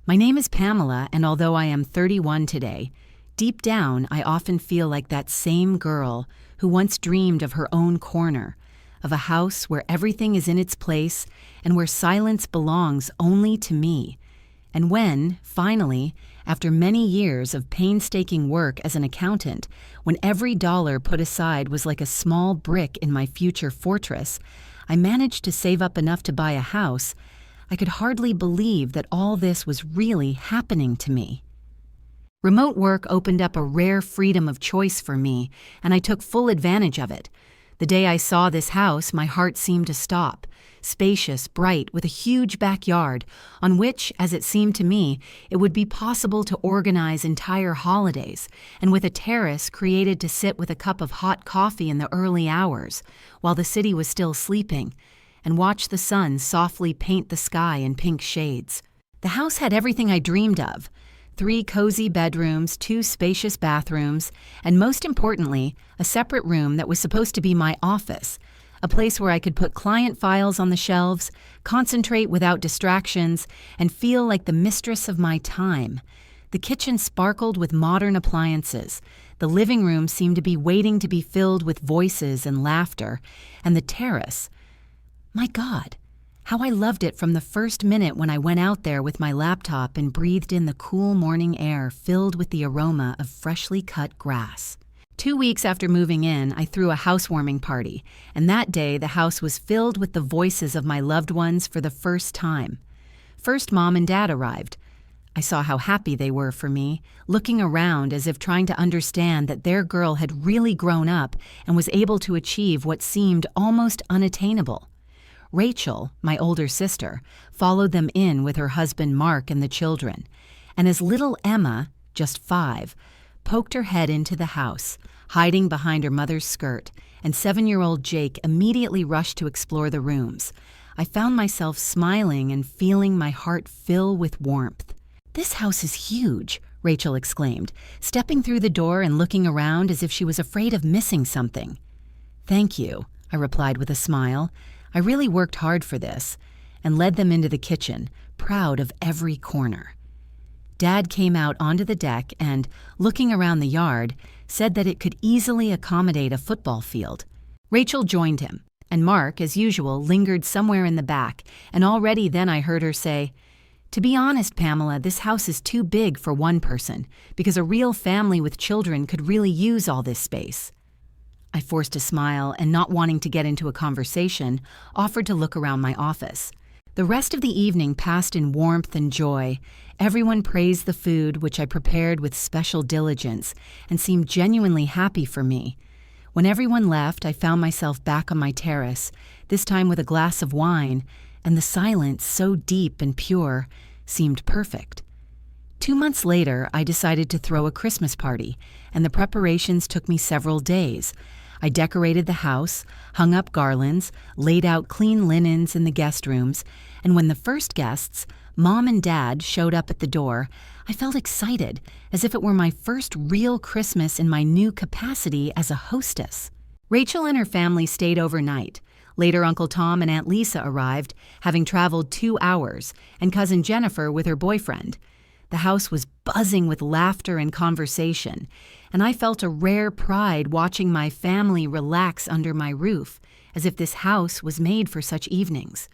My name is Pamela, and although I am 31 today, deep down I often feel like that same girl who once dreamed of her own corner, of a house where everything is in its place and where silence belongs only to me. And when, finally, after many years of painstaking work as an accountant, when every dollar put aside was like a small brick in my future fortress, I managed to save up enough to buy a house, I could hardly believe that all this was really happening to me. Remote work opened up a rare freedom of choice for me, and I took full advantage of it. The day I saw this house, my heart seemed to stop. Spacious, bright, with a huge backyard, on which, as it seemed to me, it would be possible to organize entire holidays, and with a terrace created to sit with a cup of hot coffee in the early hours, while the city was still sleeping, and watch the sun softly paint the sky in pink shades. The house had everything I dreamed of: 3 cozy bedrooms, 2 spacious bathrooms, and most importantly, a separate room that was supposed to be my office, a place where I could put client files on the shelves, concentrate without distractions, and feel like the mistress of my time. The kitchen sparkled with modern appliances. The living room seemed to be waiting to be filled with voices and laughter, and the terrace. My God, how I loved it from the first minute when I went out there with my laptop and breathed in the cool morning air filled with the aroma of freshly cut grass. 2 weeks after moving in, I threw a housewarming party, and that day the house was filled with the voices of my loved ones for the first time. First, Mom and Dad arrived. I saw how happy they were for me, looking around as if trying to understand that their girl had really grown up and was able to achieve what seemed almost unattainable. Rachel, my older sister, followed them in with her husband Mark and the children, and as little Emma, just 5, poked her head into the house, hiding behind her mother's skirt, and 7-year-old Jake immediately rushed to explore the rooms. I found myself smiling and feeling my heart fill with warmth. "This house is huge," Rachel exclaimed, stepping through the door and looking around as if she was afraid of missing something. "Thank you," I replied with a smile. I really worked hard for this, and led them into the kitchen, proud of every corner. Dad came out onto the deck and, looking around the yard, said that it could easily accommodate a football field. Rachel joined him, and Mark, as usual, lingered somewhere in the back, and already then I heard her say, "To be honest, Pamela, this house is too big for one person, because a real family with children could really use all this space." I forced a smile and, not wanting to get into a conversation, offered to look around my office. The rest of the evening passed in warmth and joy. Everyone praised the food, which I prepared with special diligence, and seemed genuinely happy for me. When everyone left, I found myself back on my terrace, this time with a glass of wine, and the silence, so deep and pure, seemed perfect. 2 months later, I decided to throw a Christmas party, and the preparations took me several days. I decorated the house, hung up garlands, laid out clean linens in the guest rooms, and when the first guests, Mom and Dad, showed up at the door, I felt excited, as if it were my first real Christmas in my new capacity as a hostess. Rachel and her family stayed overnight. Later, Uncle Tom and Aunt Lisa arrived, having traveled 2 hours, and Cousin Jennifer with her boyfriend. The house was buzzing with laughter and conversation, and I felt a rare pride watching my family relax under my roof, as if this house was made for such evenings.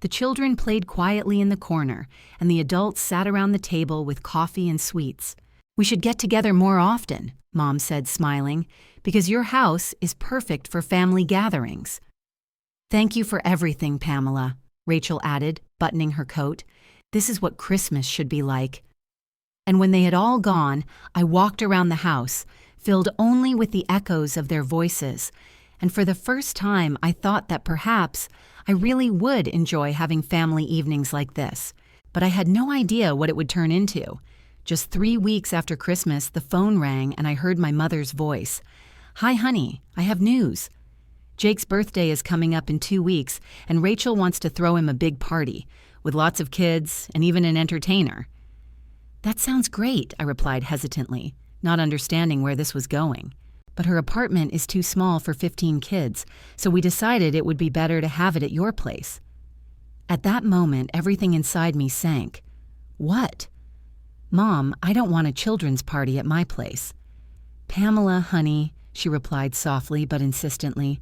The children played quietly in the corner, and the adults sat around the table with coffee and sweets. "We should get together more often," Mom said, smiling, "because your house is perfect for family gatherings." "Thank you for everything, Pamela," Rachel added, buttoning her coat. "This is what Christmas should be like." And when they had all gone, I walked around the house, filled only with the echoes of their voices, and for the first time I thought that perhaps I really would enjoy having family evenings like this. But I had no idea what it would turn into. Just 3 weeks after Christmas, the phone rang and I heard my mother's voice. "Hi, honey, I have news. Jake's birthday is coming up in 2 weeks, and Rachel wants to throw him a big party, with lots of kids and even an entertainer." "That sounds great," I replied hesitantly, not understanding where this was going. "But her apartment is too small for 15 kids, so we decided it would be better to have it at your place." At that moment, everything inside me sank. What? "Mom, I don't want a children's party at my place." "Pamela, honey," she replied softly but insistently,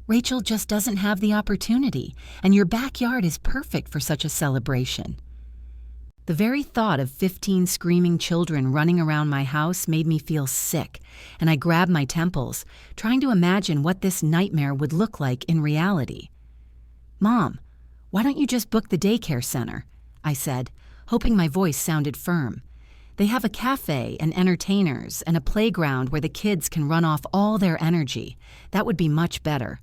"Rachel just doesn't have the opportunity, and your backyard is perfect for such a celebration." The very thought of 15 screaming children running around my house made me feel sick, and I grabbed my temples, trying to imagine what this nightmare would look like in reality. "Mom, why don't you just book the daycare center?" I said, hoping my voice sounded firm. "They have a cafe and entertainers and a playground where the kids can run off all their energy. That would be much better."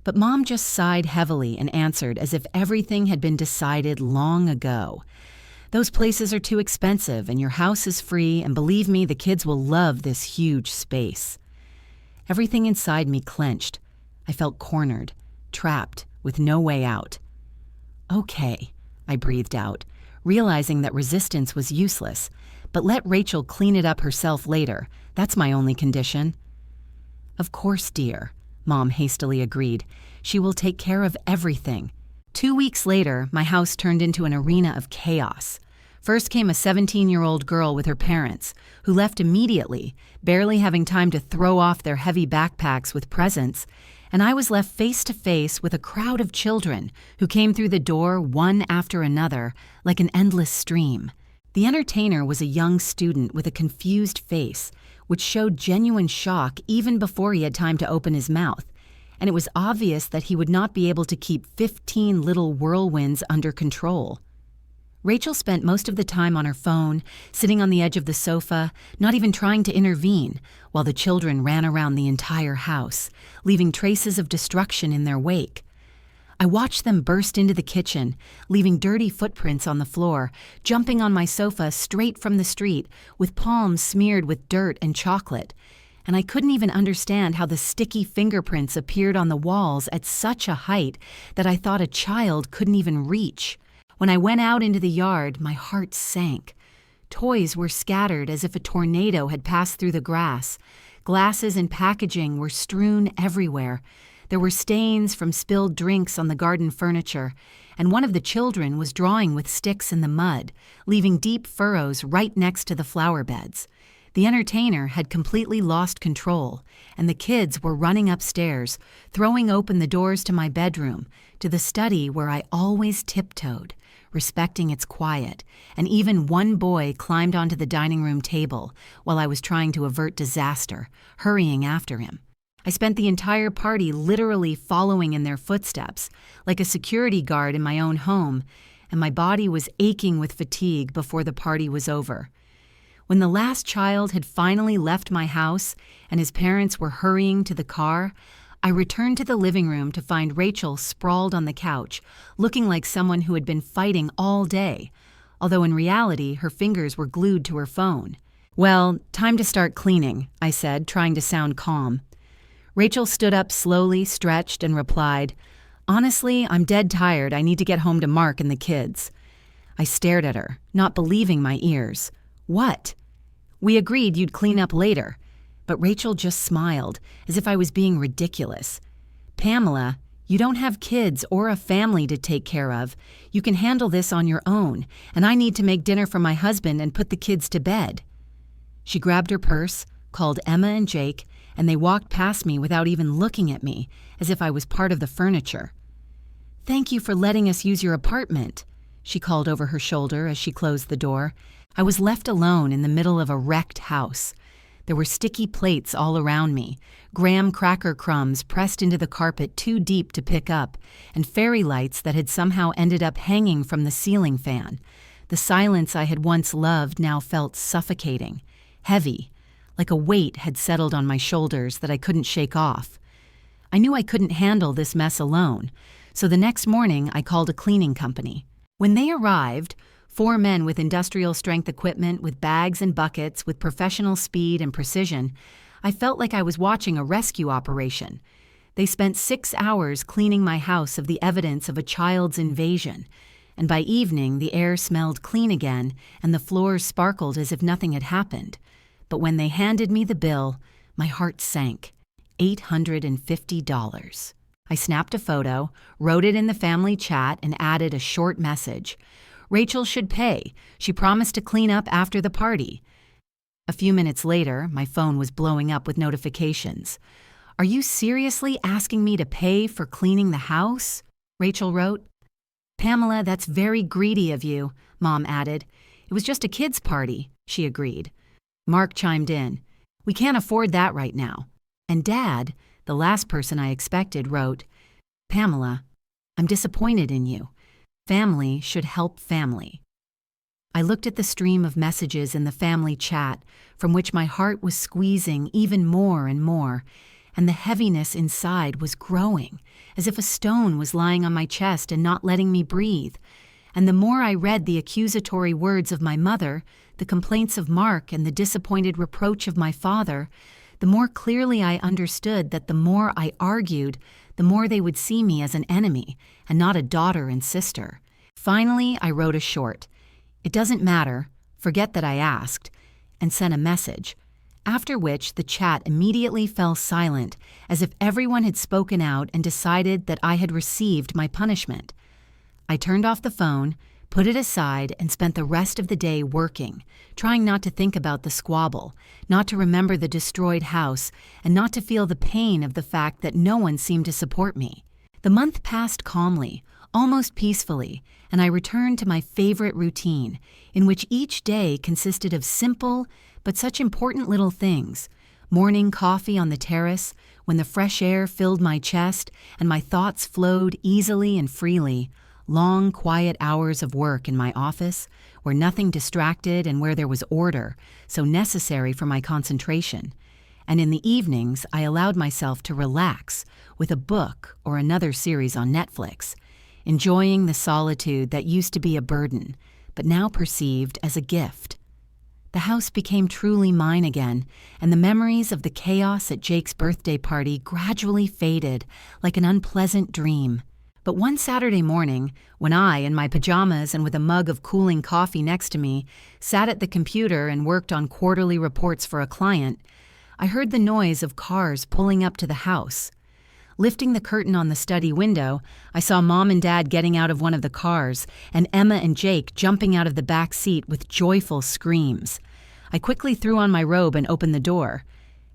But Mom just sighed heavily and answered as if everything had been decided long ago. "Those places are too expensive and your house is free, and believe me, the kids will love this huge space." Everything inside me clenched. I felt cornered, trapped, with no way out. "Okay," I breathed out, realizing that resistance was useless, "but let Rachel clean it up herself later. That's my only condition." "Of course, dear," Mom hastily agreed. "She will take care of everything." 2 weeks later, my house turned into an arena of chaos. First came a 17-year-old girl with her parents, who left immediately, barely having time to throw off their heavy backpacks with presents, and I was left face to face with a crowd of children who came through the door one after another like an endless stream. The entertainer was a young student with a confused face, which showed genuine shock even before he had time to open his mouth, and it was obvious that he would not be able to keep 15 little whirlwinds under control. Rachel spent most of the time on her phone, sitting on the edge of the sofa, not even trying to intervene, while the children ran around the entire house, leaving traces of destruction in their wake. I watched them burst into the kitchen, leaving dirty footprints on the floor, jumping on my sofa straight from the street, with palms smeared with dirt and chocolate, and I couldn't even understand how the sticky fingerprints appeared on the walls at such a height that I thought a child couldn't even reach. When I went out into the yard, my heart sank. Toys were scattered as if a tornado had passed through the grass. Glasses and packaging were strewn everywhere. There were stains from spilled drinks on the garden furniture, and one of the children was drawing with sticks in the mud, leaving deep furrows right next to the flower beds. The entertainer had completely lost control, and the kids were running upstairs, throwing open the doors to my bedroom, to the study where I always tiptoed, respecting its quiet, and even one boy climbed onto the dining room table while I was trying to avert disaster, hurrying after him. I spent the entire party literally following in their footsteps, like a security guard in my own home, and my body was aching with fatigue before the party was over. When the last child had finally left my house and his parents were hurrying to the car, I returned to the living room to find Rachel sprawled on the couch, looking like someone who had been fighting all day, although in reality her fingers were glued to her phone. "Well, time to start cleaning," I said, trying to sound calm. Rachel stood up slowly, stretched, and replied, "Honestly, I'm dead tired. I need to get home to Mark and the kids." I stared at her, not believing my ears. "What?" "We agreed you'd clean up later." But Rachel just smiled, as if I was being ridiculous. "Pamela, you don't have kids or a family to take care of. You can handle this on your own, and I need to make dinner for my husband and put the kids to bed." She grabbed her purse, called Emma and Jake, and they walked past me without even looking at me, as if I was part of the furniture. "Thank you for letting us use your apartment," she called over her shoulder as she closed the door. I was left alone in the middle of a wrecked house. There were sticky plates all around me, graham cracker crumbs pressed into the carpet too deep to pick up, and fairy lights that had somehow ended up hanging from the ceiling fan. The silence I had once loved now felt suffocating, heavy, like a weight had settled on my shoulders that I couldn't shake off. I knew I couldn't handle this mess alone, so the next morning I called a cleaning company. When they arrived, 4 men with industrial-strength equipment, with bags and buckets, with professional speed and precision, I felt like I was watching a rescue operation. They spent 6 hours cleaning my house of the evidence of a child's invasion, and by evening the air smelled clean again and the floors sparkled as if nothing had happened. But when they handed me the bill, my heart sank. $850. I snapped a photo, wrote it in the family chat, and added a short message. Rachel should pay. She promised to clean up after the party. A few minutes later, my phone was blowing up with notifications. Are you seriously asking me to pay for cleaning the house? Rachel wrote. Pamela, that's very greedy of you, Mom added. It was just a kid's party, she agreed. Mark chimed in. We can't afford that right now. And Dad, the last person I expected, wrote, Pamela, I'm disappointed in you. Family should help family. I looked at the stream of messages in the family chat, from which my heart was squeezing even more and more, and the heaviness inside was growing, as if a stone was lying on my chest and not letting me breathe. And the more I read the accusatory words of my mother, the complaints of Mark, and the disappointed reproach of my father, the more clearly I understood that the more I argued, the more they would see me as an enemy and not a daughter and sister. Finally, I wrote a short. It doesn't matter, forget that I asked, and sent a message, after which the chat immediately fell silent, as if everyone had spoken out and decided that I had received my punishment. I turned off the phone, put it aside, and spent the rest of the day working, trying not to think about the squabble, not to remember the destroyed house, and not to feel the pain of the fact that no one seemed to support me. The month passed calmly, almost peacefully, and I returned to my favorite routine, in which each day consisted of simple but such important little things. Morning coffee on the terrace, when the fresh air filled my chest and my thoughts flowed easily and freely. Long, quiet hours of work in my office, where nothing distracted and where there was order, so necessary for my concentration. And in the evenings, I allowed myself to relax with a book or another series on Netflix, enjoying the solitude that used to be a burden, but now perceived as a gift. The house became truly mine again, and the memories of the chaos at Jake's birthday party gradually faded like an unpleasant dream. But one Saturday morning, when I, in my pajamas and with a mug of cooling coffee next to me, sat at the computer and worked on quarterly reports for a client, I heard the noise of cars pulling up to the house. Lifting the curtain on the study window, I saw Mom and Dad getting out of one of the cars and Emma and Jake jumping out of the back seat with joyful screams. I quickly threw on my robe and opened the door.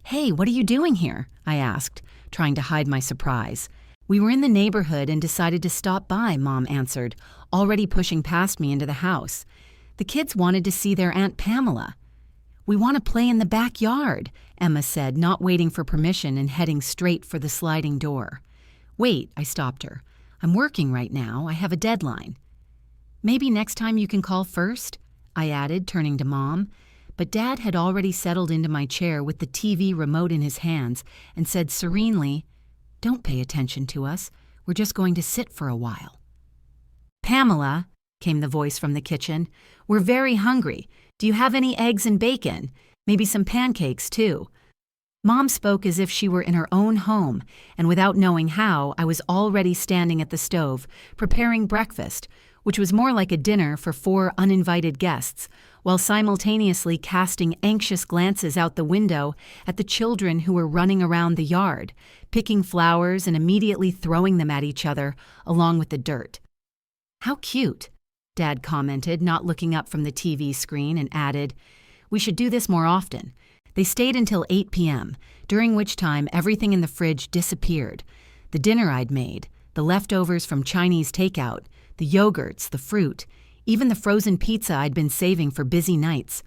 "Hey, what are you doing here?" I asked, trying to hide my surprise. "We were in the neighborhood and decided to stop by," Mom answered, already pushing past me into the house. "The kids wanted to see their Aunt Pamela." "We want to play in the backyard," Emma said, not waiting for permission and heading straight for the sliding door. "Wait," I stopped her. "I'm working right now. I have a deadline." "Maybe next time you can call first," I added, turning to Mom. But Dad had already settled into my chair with the TV remote in his hands and said serenely, "Don't pay attention to us. We're just going to sit for a while." "Pamela," came the voice from the kitchen, "we're very hungry. Do you have any eggs and bacon? Maybe some pancakes, too." Mom spoke as if she were in her own home, and without knowing how, I was already standing at the stove, preparing breakfast, which was more like a dinner for 4 uninvited guests, while simultaneously casting anxious glances out the window at the children who were running around the yard, picking flowers and immediately throwing them at each other, along with the dirt. "How cute," Dad commented, not looking up from the TV screen, and added, "We should do this more often." They stayed until 8 p.m., during which time everything in the fridge disappeared. The dinner I'd made, the leftovers from Chinese takeout, the yogurts, the fruit, even the frozen pizza I'd been saving for busy nights.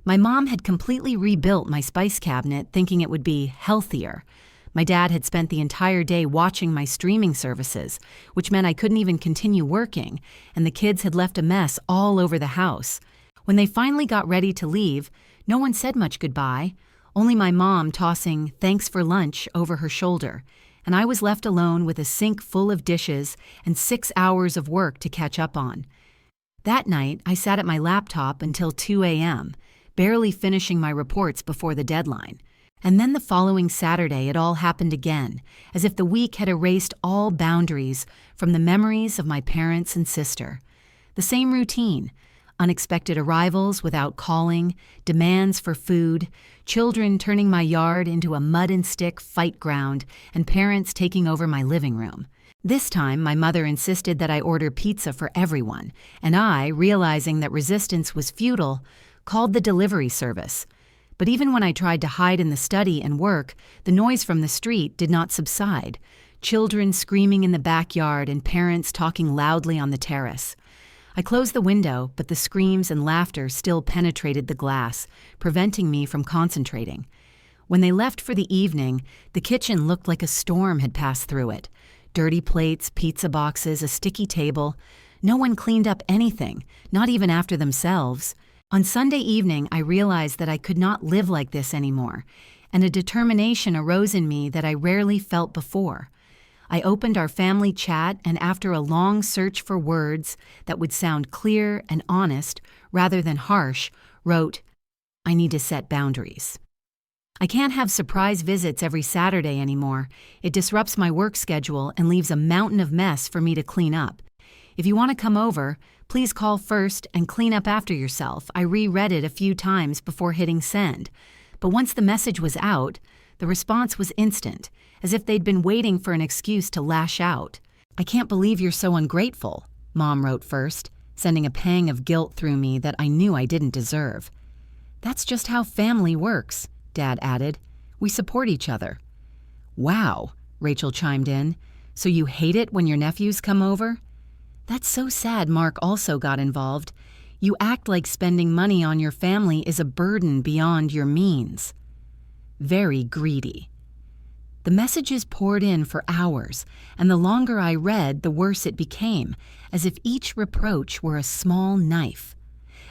My mom had completely rebuilt my spice cabinet, thinking it would be healthier. My dad had spent the entire day watching my streaming services, which meant I couldn't even continue working, and the kids had left a mess all over the house. When they finally got ready to leave, no one said much goodbye, only my mom tossing "thanks for lunch" over her shoulder, and I was left alone with a sink full of dishes and 6 hours of work to catch up on. That night, I sat at my laptop until 2 a.m., barely finishing my reports before the deadline. And then the following Saturday, it all happened again, as if the week had erased all boundaries from the memories of my parents and sister. The same routine: unexpected arrivals without calling, demands for food, children turning my yard into a mud and stick fight ground, and parents taking over my living room. This time, my mother insisted that I order pizza for everyone, and I, realizing that resistance was futile, called the delivery service. But even when I tried to hide in the study and work, the noise from the street did not subside. Children screaming in the backyard and parents talking loudly on the terrace. I closed the window, but the screams and laughter still penetrated the glass, preventing me from concentrating. When they left for the evening, the kitchen looked like a storm had passed through it. Dirty plates, pizza boxes, a sticky table. No one cleaned up anything, not even after themselves. On Sunday evening, I realized that I could not live like this anymore, and a determination arose in me that I rarely felt before. I opened our family chat, and after a long search for words that would sound clear and honest rather than harsh, wrote, "I need to set boundaries. I can't have surprise visits every Saturday anymore. It disrupts my work schedule and leaves a mountain of mess for me to clean up. If you want to come over, please call first and clean up after yourself." I reread it a few times before hitting send. But once the message was out, the response was instant, as if they'd been waiting for an excuse to lash out. "I can't believe you're so ungrateful," Mom wrote first, sending a pang of guilt through me that I knew I didn't deserve. "That's just how family works," Dad added. "We support each other." "Wow," Rachel chimed in. "So you hate it when your nephews come over?" "That's so sad." Mark also got involved. "You act like spending money on your family is a burden beyond your means." Very greedy. The messages poured in for hours, and the longer I read, the worse it became, as if each reproach were a small knife.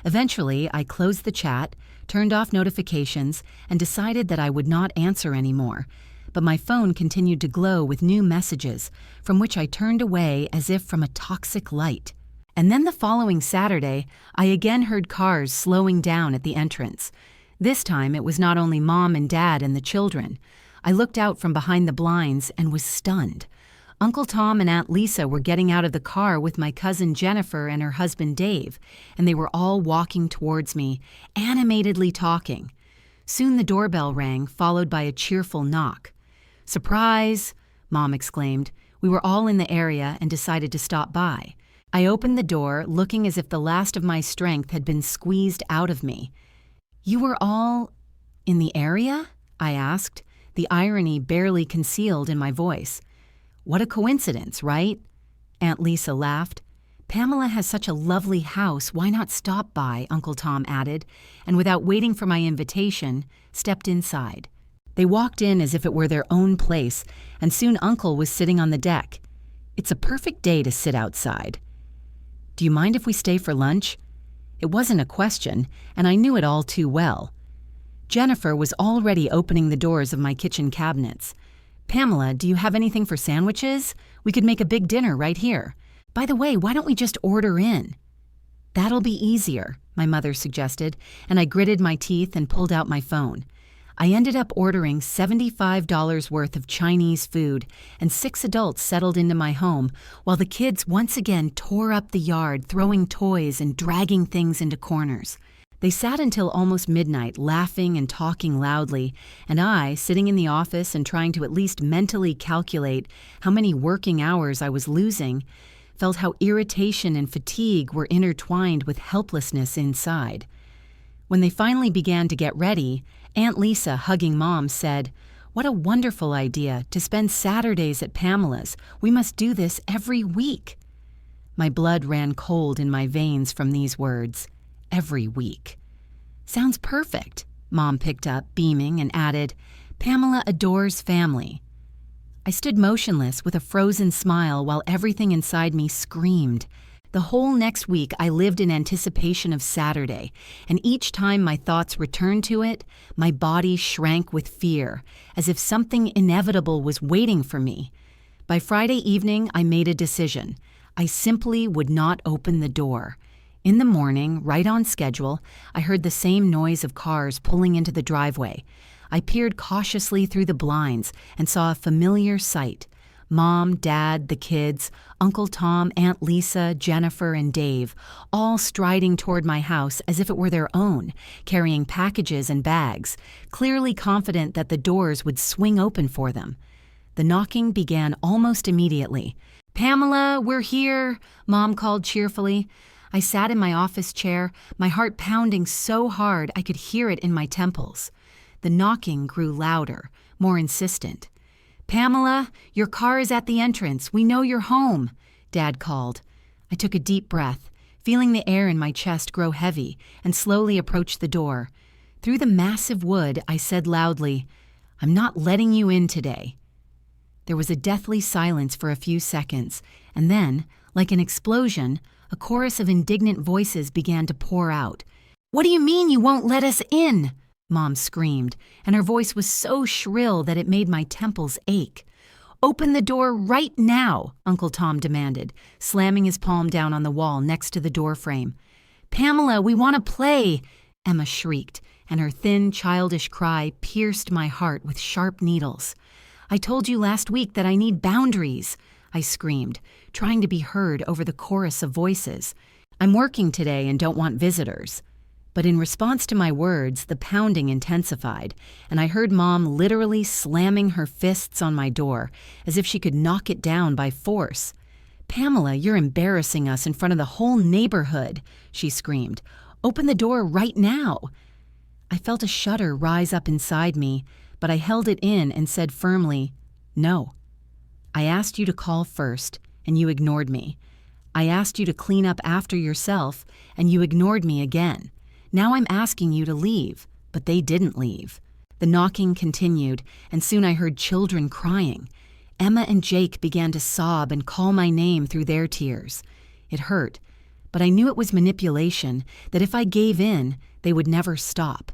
Eventually, I closed the chat, turned off notifications, and decided that I would not answer anymore. But my phone continued to glow with new messages, from which I turned away as if from a toxic light. And then the following Saturday, I again heard cars slowing down at the entrance. This time, it was not only Mom and Dad and the children. I looked out from behind the blinds and was stunned. Uncle Tom and Aunt Lisa were getting out of the car with my cousin Jennifer and her husband Dave, and they were all walking towards me, animatedly talking. Soon the doorbell rang, followed by a cheerful knock. "Surprise!" Mom exclaimed. We were all in the area and decided to stop by. I opened the door, looking as if the last of my strength had been squeezed out of me. "You were all in the area?" I asked, the irony barely concealed in my voice. "What a coincidence, right?" Aunt Lisa laughed. "Pamela has such a lovely house, why not stop by?" Uncle Tom added, and without waiting for my invitation, stepped inside. They walked in as if it were their own place, and soon Uncle was sitting on the deck. "It's a perfect day to sit outside. Do you mind if we stay for lunch?" It wasn't a question, and I knew it all too well. Jennifer was already opening the doors of my kitchen cabinets. "Pamela, do you have anything for sandwiches? We could make a big dinner right here. By the way, why don't we just order in?" "That'll be easier," my mother suggested, and I gritted my teeth and pulled out my phone. I ended up ordering $75 worth of Chinese food, and 6 adults settled into my home, while the kids once again tore up the yard, throwing toys and dragging things into corners. They sat until almost midnight, laughing and talking loudly, and I, sitting in the office and trying to at least mentally calculate how many working hours I was losing, felt how irritation and fatigue were intertwined with helplessness inside. When they finally began to get ready, Aunt Lisa, hugging Mom, said, "What a wonderful idea, to spend Saturdays at Pamela's. We must do this every week." My blood ran cold in my veins from these words. Every week. "Sounds perfect," Mom picked up, beaming, and added, "Pamela adores family." I stood motionless with a frozen smile while everything inside me screamed. The whole next week I lived in anticipation of Saturday, and each time my thoughts returned to it, my body shrank with fear, as if something inevitable was waiting for me. By Friday evening, I made a decision. I simply would not open the door. In the morning, right on schedule, I heard the same noise of cars pulling into the driveway. I peered cautiously through the blinds and saw a familiar sight. Mom, Dad, the kids, Uncle Tom, Aunt Lisa, Jennifer, and Dave, all striding toward my house as if it were their own, carrying packages and bags, clearly confident that the doors would swing open for them. The knocking began almost immediately. "Pamela, we're here," Mom called cheerfully. I sat in my office chair, my heart pounding so hard I could hear it in my temples. The knocking grew louder, more insistent. "Pamela, your car is at the entrance. We know you're home," Dad called. I took a deep breath, feeling the air in my chest grow heavy, and slowly approached the door. Through the massive wood, I said loudly, "I'm not letting you in today." There was a deathly silence for a few seconds, and then, like an explosion, a chorus of indignant voices began to pour out. "What do you mean you won't let us in?" Mom screamed, and her voice was so shrill that it made my temples ache. "Open the door right now," Uncle Tom demanded, slamming his palm down on the wall next to the door frame. "Pamela, we want to play," Emma shrieked, and her thin, childish cry pierced my heart with sharp needles. "I told you last week that I need boundaries," I screamed, trying to be heard over the chorus of voices. "I'm working today and don't want visitors." But in response to my words, the pounding intensified, and I heard Mom literally slamming her fists on my door, as if she could knock it down by force. "Pamela, you're embarrassing us in front of the whole neighborhood," she screamed. "Open the door right now." I felt a shudder rise up inside me, but I held it in and said firmly, "No. I asked you to call first, and you ignored me. I asked you to clean up after yourself, and you ignored me again. Now I'm asking you to leave," but they didn't leave. The knocking continued, and soon I heard children crying. Emma and Jake began to sob and call my name through their tears. It hurt, but I knew it was manipulation, that if I gave in, they would never stop.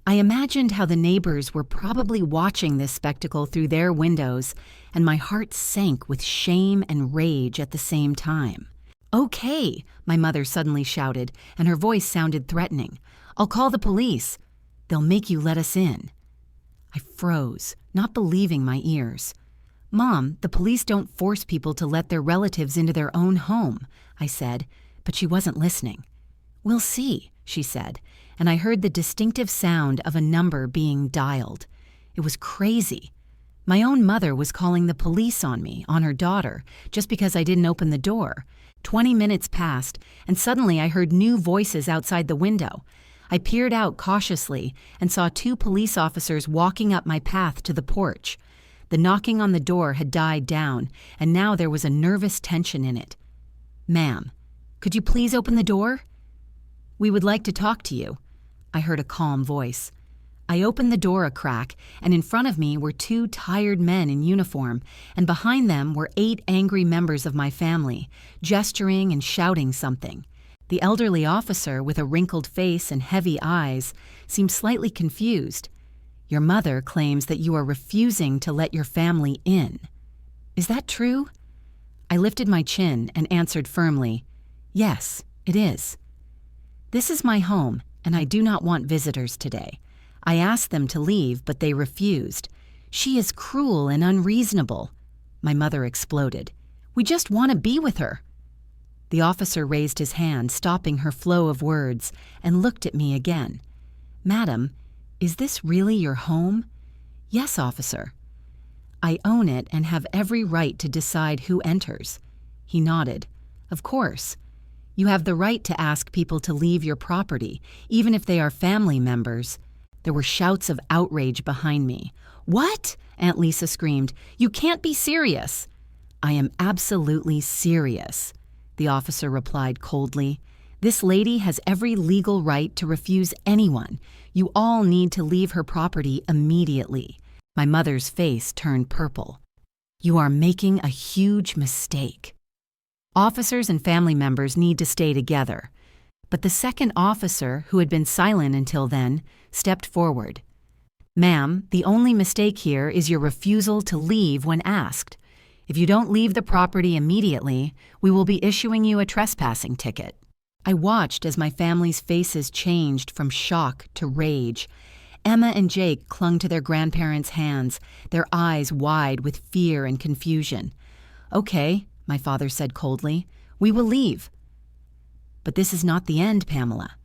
I imagined how the neighbors were probably watching this spectacle through their windows, and my heart sank with shame and rage at the same time. "Okay," my mother suddenly shouted, and her voice sounded threatening. "I'll call the police. They'll make you let us in." I froze, not believing my ears. "Mom, the police don't force people to let their relatives into their own home," I said, but she wasn't listening. "We'll see," she said, and I heard the distinctive sound of a number being dialed. It was crazy. My own mother was calling the police on me, on her daughter, just because I didn't open the door. 20 minutes passed, and suddenly I heard new voices outside the window. I peered out cautiously and saw 2 police officers walking up my path to the porch. The knocking on the door had died down, and now there was a nervous tension in it. "Ma'am, could you please open the door?" "We would like to talk to you," I heard a calm voice. I opened the door a crack, and in front of me were 2 tired men in uniform, and behind them were 8 angry members of my family, gesturing and shouting something. The elderly officer, with a wrinkled face and heavy eyes, seemed slightly confused. "Your mother claims that you are refusing to let your family in. Is that true?" I lifted my chin and answered firmly, "Yes, it is. This is my home, and I do not want visitors today. I asked them to leave, but they refused. She is cruel and unreasonable." My mother exploded. "We just want to be with her." The officer raised his hand, stopping her flow of words, and looked at me again. "Madam, is this really your home?" "Yes, officer." "I own it and have every right to decide who enters." He nodded. "Of course. You have the right to ask people to leave your property, even if they are family members." There were shouts of outrage behind me. "What?" Aunt Lisa screamed. "You can't be serious." "I am absolutely serious," the officer replied coldly. "This lady has every legal right to refuse anyone. You all need to leave her property immediately." My mother's face turned purple. "You are making a huge mistake. Officers and family members need to stay together." But the second officer, who had been silent until then, stepped forward. "Ma'am, the only mistake here is your refusal to leave when asked. If you don't leave the property immediately, we will be issuing you a trespassing ticket." I watched as my family's faces changed from shock to rage. Emma and Jake clung to their grandparents' hands, their eyes wide with fear and confusion. "Okay," my father said coldly, "we will leave." "But this is not the end, Pamela."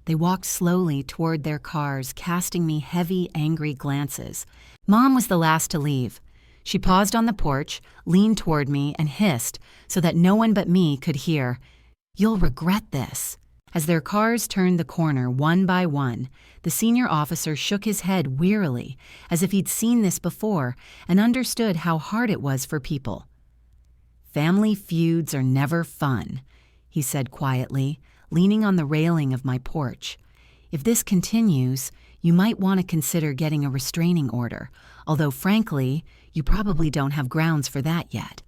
They walked slowly toward their cars, casting me heavy, angry glances. Mom was the last to leave. She paused on the porch, leaned toward me, and hissed so that no one but me could hear, "You'll regret this." As their cars turned the corner one by one, the senior officer shook his head wearily, as if he'd seen this before and understood how hard it was for people. "Family feuds are never fun," he said quietly, leaning on the railing of my porch. "If this continues, you might want to consider getting a restraining order, although frankly, you probably don't have grounds for that yet.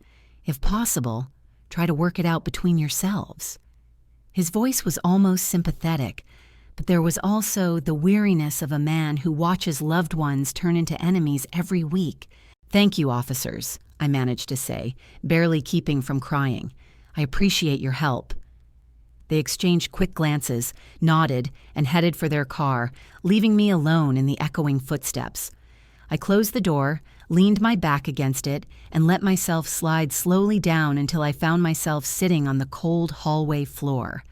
If possible, try to work it out between yourselves." His voice was almost sympathetic, but there was also the weariness of a man who watches loved ones turn into enemies every week. "Thank you, officers," I managed to say, barely keeping from crying. "I appreciate your help." They exchanged quick glances, nodded, and headed for their car, leaving me alone in the echoing footsteps. I closed the door, leaned my back against it, and let myself slide slowly down until I found myself sitting on the cold hallway floor.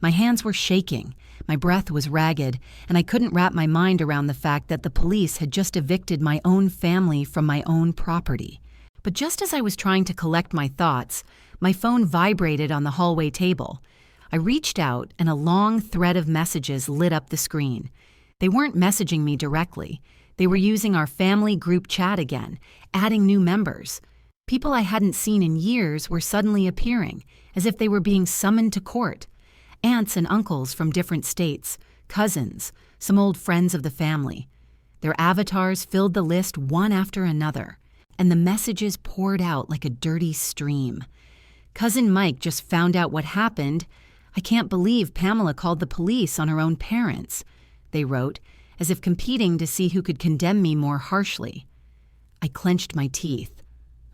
My hands were shaking, my breath was ragged, and I couldn't wrap my mind around the fact that the police had just evicted my own family from my own property. But just as I was trying to collect my thoughts, my phone vibrated on the hallway table. I reached out, and a long thread of messages lit up the screen. They weren't messaging me directly. They were using our family group chat again, adding new members. People I hadn't seen in years were suddenly appearing, as if they were being summoned to court. Aunts and uncles from different states, cousins, some old friends of the family. Their avatars filled the list one after another, and the messages poured out like a dirty stream. "Cousin Mike just found out what happened. I can't believe Pamela called the police on her own parents," they wrote, as if competing to see who could condemn me more harshly. I clenched my teeth.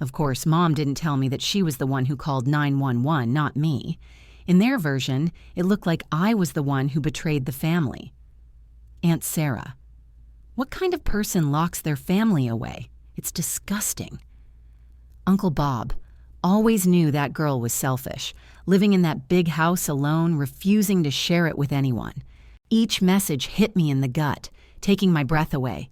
Of course, Mom didn't tell me that she was the one who called 911, not me. In their version, it looked like I was the one who betrayed the family. Aunt Sarah. What kind of person locks their family away? It's disgusting. Uncle Bob. Always knew that girl was selfish, living in that big house alone, refusing to share it with anyone. Each message hit me in the gut, taking my breath away.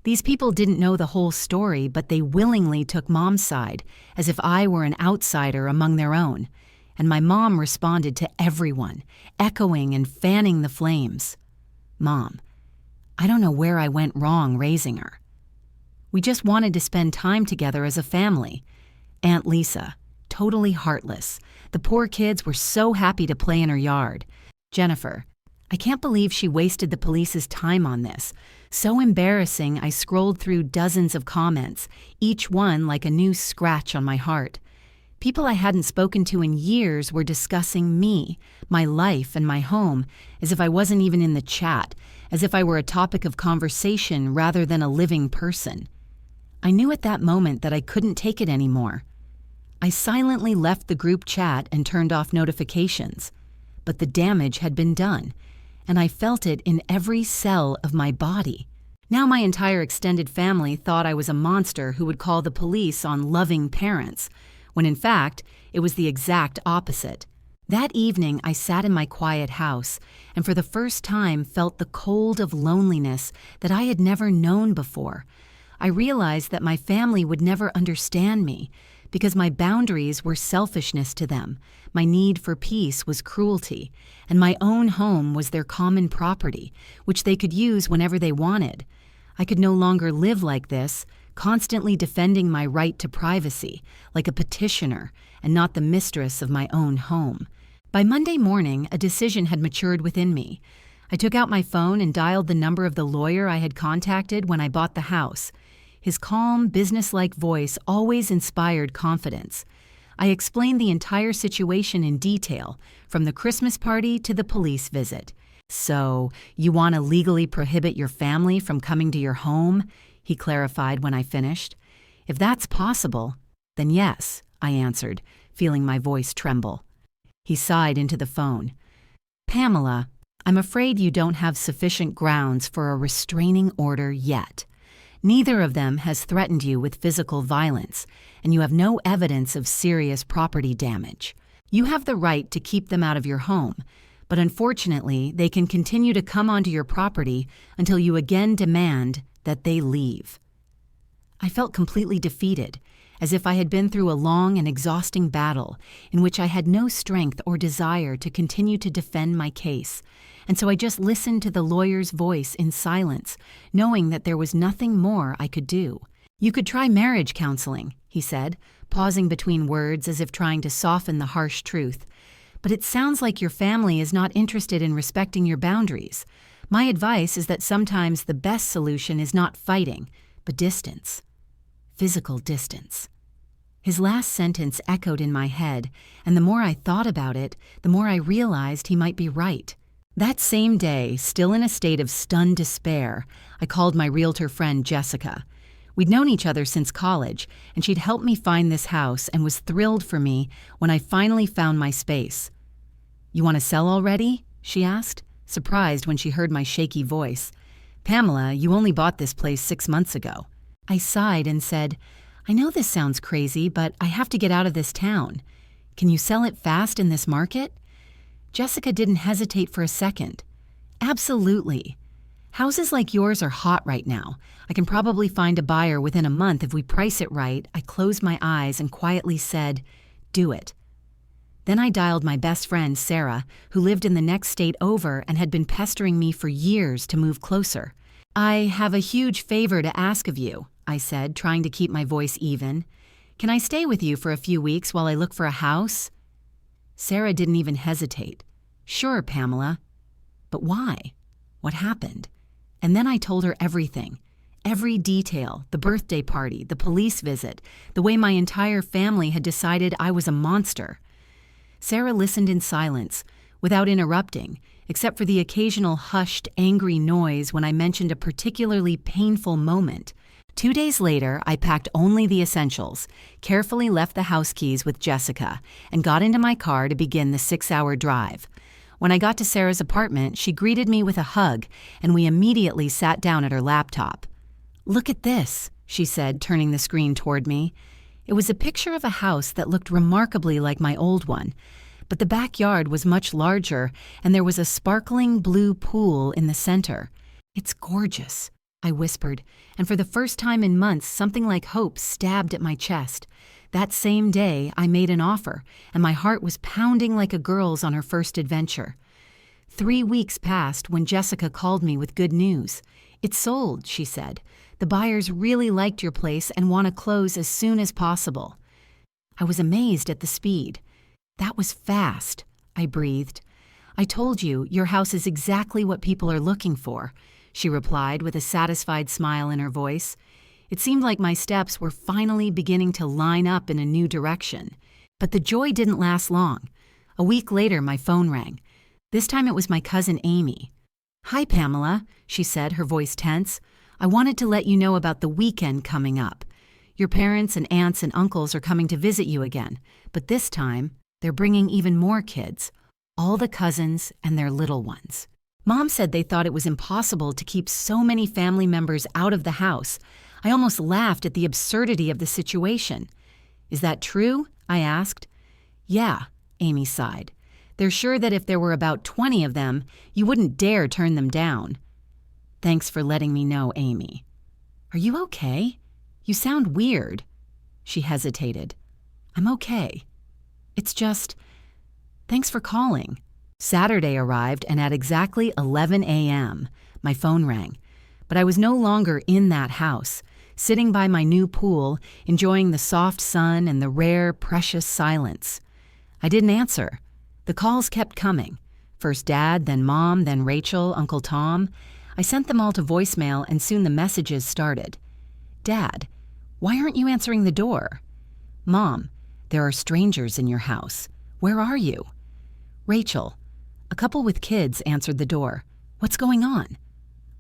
These people didn't know the whole story, but they willingly took Mom's side, as if I were an outsider among their own. And my mom responded to everyone, echoing and fanning the flames. Mom, I don't know where I went wrong raising her. We just wanted to spend time together as a family. Aunt Lisa, totally heartless. The poor kids were so happy to play in her yard. Jennifer, I can't believe she wasted the police's time on this. So embarrassing, I scrolled through dozens of comments, each one like a new scratch on my heart. People I hadn't spoken to in years were discussing me, my life, and my home, as if I wasn't even in the chat, as if I were a topic of conversation rather than a living person. I knew at that moment that I couldn't take it anymore. I silently left the group chat and turned off notifications. But the damage had been done, and I felt it in every cell of my body. Now my entire extended family thought I was a monster who would call the police on loving parents, when in fact, it was the exact opposite. That evening, I sat in my quiet house and for the first time felt the cold of loneliness that I had never known before. I realized that my family would never understand me because my boundaries were selfishness to them, my need for peace was cruelty, and my own home was their common property, which they could use whenever they wanted. I could no longer live like this, constantly defending my right to privacy, like a petitioner, and not the mistress of my own home. By Monday morning, a decision had matured within me. I took out my phone and dialed the number of the lawyer I had contacted when I bought the house. His calm, businesslike voice always inspired confidence. I explained the entire situation in detail, from the Christmas party to the police visit. "So, you want to legally prohibit your family from coming to your home?" he clarified when I finished. "If that's possible, then yes," I answered, feeling my voice tremble. He sighed into the phone. "Pamela, I'm afraid you don't have sufficient grounds for a restraining order yet. Neither of them has threatened you with physical violence, and you have no evidence of serious property damage. You have the right to keep them out of your home, but unfortunately, they can continue to come onto your property until you again demand that they leave." I felt completely defeated, as if I had been through a long and exhausting battle in which I had no strength or desire to continue to defend my case, and so I just listened to the lawyer's voice in silence, knowing that there was nothing more I could do. "You could try marriage counseling," he said, pausing between words as if trying to soften the harsh truth. "But it sounds like your family is not interested in respecting your boundaries. My advice is that sometimes the best solution is not fighting, but distance. Physical distance." His last sentence echoed in my head, and the more I thought about it, the more I realized he might be right. That same day, still in a state of stunned despair, I called my realtor friend Jessica. We'd known each other since college, and she'd helped me find this house and was thrilled for me when I finally found my space. "You want to sell already?" she asked, surprised when she heard my shaky voice. "Pamela, you only bought this place 6 months ago." I sighed and said, "I know this sounds crazy, but I have to get out of this town. Can you sell it fast in this market?" Jessica didn't hesitate for a second. "Absolutely. Houses like yours are hot right now. I can probably find a buyer within a month if we price it right." I closed my eyes and quietly said, "Do it." Then I dialed my best friend, Sarah, who lived in the next state over and had been pestering me for years to move closer. "I have a huge favor to ask of you," I said, trying to keep my voice even. "Can I stay with you for a few weeks while I look for a house?" Sarah didn't even hesitate. "Sure, Pamela." "But why? What happened?" And then I told her everything. Every detail, the birthday party, the police visit, the way my entire family had decided I was a monster. Sarah listened in silence, without interrupting, except for the occasional hushed, angry noise when I mentioned a particularly painful moment. 2 days later, I packed only the essentials, carefully left the house keys with Jessica, and got into my car to begin the 6-hour drive. When I got to Sarah's apartment, she greeted me with a hug, and we immediately sat down at her laptop. "Look at this," she said, turning the screen toward me. It was a picture of a house that looked remarkably like my old one, but the backyard was much larger, and there was a sparkling blue pool in the center. "It's gorgeous," I whispered, and for the first time in months something like hope stabbed at my chest. That same day, I made an offer, and my heart was pounding like a girl's on her first adventure. 3 weeks passed when Jessica called me with good news. "It's sold," she said. "The buyers really liked your place and want to close as soon as possible." I was amazed at the speed. "That was fast," I breathed. "I told you, your house is exactly what people are looking for," she replied with a satisfied smile in her voice. It seemed like my steps were finally beginning to line up in a new direction. But the joy didn't last long. A week later, my phone rang. This time it was my cousin Amy. "Hi, Pamela," she said, her voice tense. "I wanted to let you know about the weekend coming up. Your parents and aunts and uncles are coming to visit you again, but this time, they're bringing even more kids, all the cousins and their little ones." Mom said they thought it was impossible to keep so many family members out of the house. I almost laughed at the absurdity of the situation. "Is that true?" I asked. "Yeah," Amy sighed. "They're sure that if there were about 20 of them, you wouldn't dare turn them down." "Thanks for letting me know, Amy." "Are you okay? You sound weird." She hesitated. "I'm okay. It's just, thanks for calling." Saturday arrived, and at exactly 11 a.m., my phone rang. But I was no longer in that house, sitting by my new pool, enjoying the soft sun and the rare, precious silence. I didn't answer. The calls kept coming. First Dad, then Mom, then Rachel, Uncle Tom. I sent them all to voicemail, and soon the messages started. "Dad, why aren't you answering the door?" "Mom, there are strangers in your house. Where are you?" "Rachel, a couple with kids answered the door. What's going on?"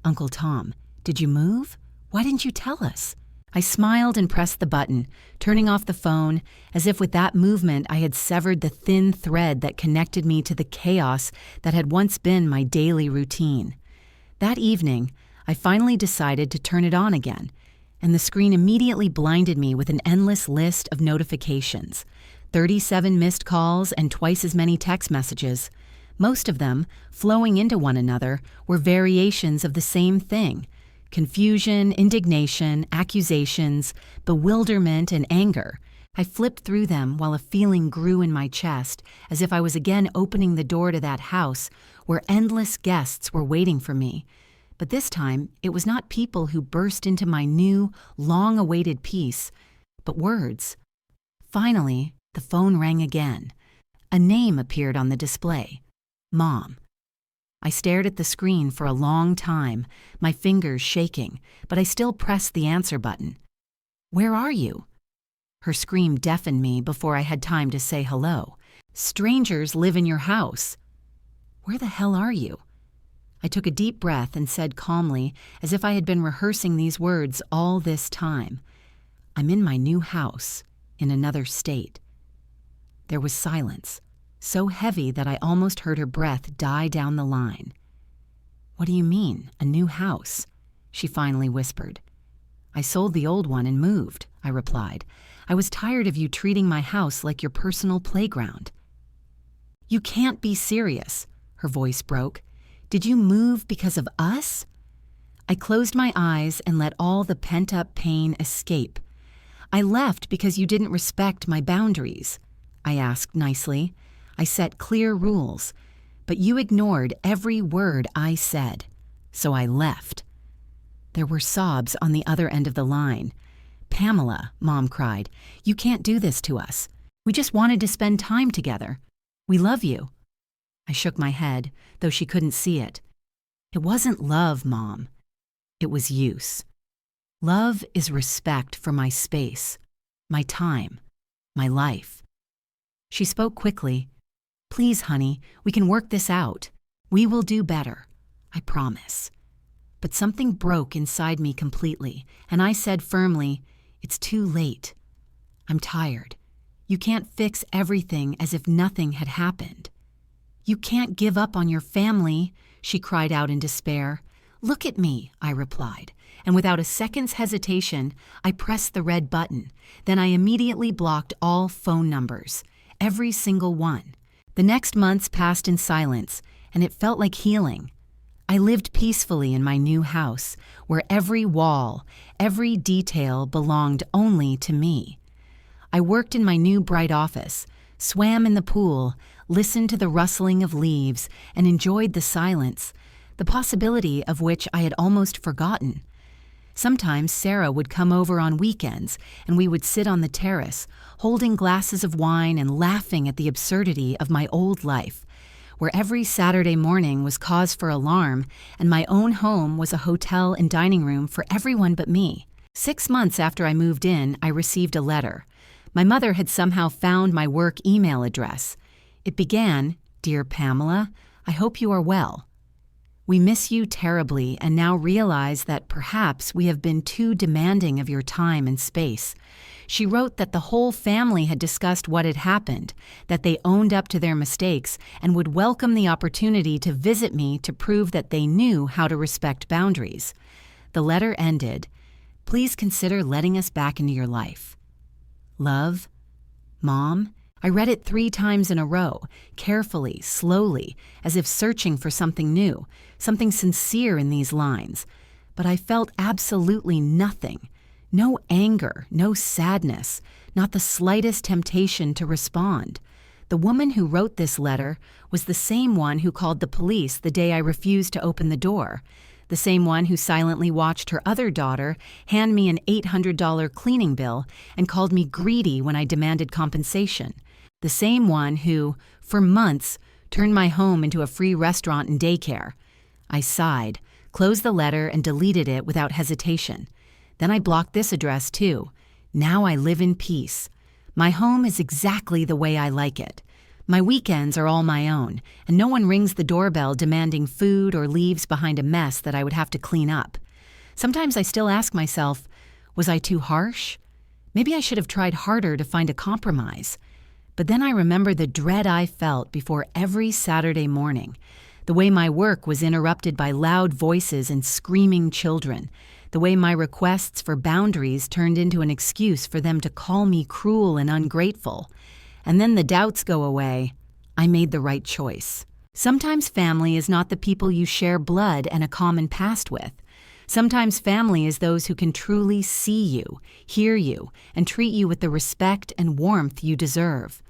"Uncle Tom, did you move? Why didn't you tell us?" I smiled and pressed the button, turning off the phone, as if with that movement I had severed the thin thread that connected me to the chaos that had once been my daily routine. That evening, I finally decided to turn it on again, and the screen immediately blinded me with an endless list of notifications. 37 missed calls and twice as many text messages. Most of them, flowing into one another, were variations of the same thing: Confusion, indignation, accusations, bewilderment, and anger. I flipped through them while a feeling grew in my chest, as if I was again opening the door to that house where endless guests were waiting for me. But this time, it was not people who burst into my new, long-awaited peace, but words. Finally, the phone rang again. A name appeared on the display. Mom. I stared at the screen for a long time, my fingers shaking, but I still pressed the answer button. "Where are you?" Her scream deafened me before I had time to say hello. "Strangers live in your house." "Where the hell are you?" I took a deep breath and said calmly, as if I had been rehearsing these words all this time. "I'm in my new house, in another state." There was silence, so heavy that I almost heard her breath die down the line. "What do you mean, a new house?" she finally whispered. "I sold the old one and moved," I replied. "I was tired of you treating my house like your personal playground." "You can't be serious," her voice broke. "Did you move because of us?" I closed my eyes and let all the pent-up pain escape. "I left because you didn't respect my boundaries," I asked nicely. "I set clear rules, but you ignored every word I said, so I left." There were sobs on the other end of the line. "Pamela," Mom cried, "you can't do this to us. We just wanted to spend time together. We love you." I shook my head, though she couldn't see it. "It wasn't love, Mom. It was use. Love is respect for my space, my time, my life." She spoke quickly. "Please, honey, we can work this out. We will do better. I promise." But something broke inside me completely, and I said firmly, "It's too late. I'm tired. You can't fix everything as if nothing had happened." "You can't give up on your family," she cried out in despair. "Look at me," I replied, and without a second's hesitation, I pressed the red button. Then I immediately blocked all phone numbers, every single one. The next months passed in silence, and it felt like healing. I lived peacefully in my new house, where every wall, every detail belonged only to me. I worked in my new bright office, swam in the pool, listened to the rustling of leaves, and enjoyed the silence, the possibility of which I had almost forgotten. Sometimes Sarah would come over on weekends, and we would sit on the terrace, holding glasses of wine and laughing at the absurdity of my old life, where every Saturday morning was cause for alarm, and my own home was a hotel and dining room for everyone but me. 6 months after I moved in, I received a letter. My mother had somehow found my work email address. It began, "Dear Pamela, I hope you are well. We miss you terribly and now realize that perhaps we have been too demanding of your time and space." She wrote that the whole family had discussed what had happened, that they owned up to their mistakes and would welcome the opportunity to visit me to prove that they knew how to respect boundaries. The letter ended, "Please consider letting us back into your life. Love, Mom." I read it 3 times in a row, carefully, slowly, as if searching for something new, something sincere in these lines. But I felt absolutely nothing. No anger, no sadness, not the slightest temptation to respond. The woman who wrote this letter was the same one who called the police the day I refused to open the door, the same one who silently watched her other daughter hand me an $800 cleaning bill and called me greedy when I demanded compensation. The same one who, for months, turned my home into a free restaurant and daycare. I sighed, closed the letter, and deleted it without hesitation. Then I blocked this address too. Now I live in peace. My home is exactly the way I like it. My weekends are all my own, and no one rings the doorbell demanding food or leaves behind a mess that I would have to clean up. Sometimes I still ask myself, was I too harsh? Maybe I should have tried harder to find a compromise. But then I remember the dread I felt before every Saturday morning, the way my work was interrupted by loud voices and screaming children, the way my requests for boundaries turned into an excuse for them to call me cruel and ungrateful. And then the doubts go away. I made the right choice. Sometimes family is not the people you share blood and a common past with. Sometimes family is those who can truly see you, hear you, and treat you with the respect and warmth you deserve.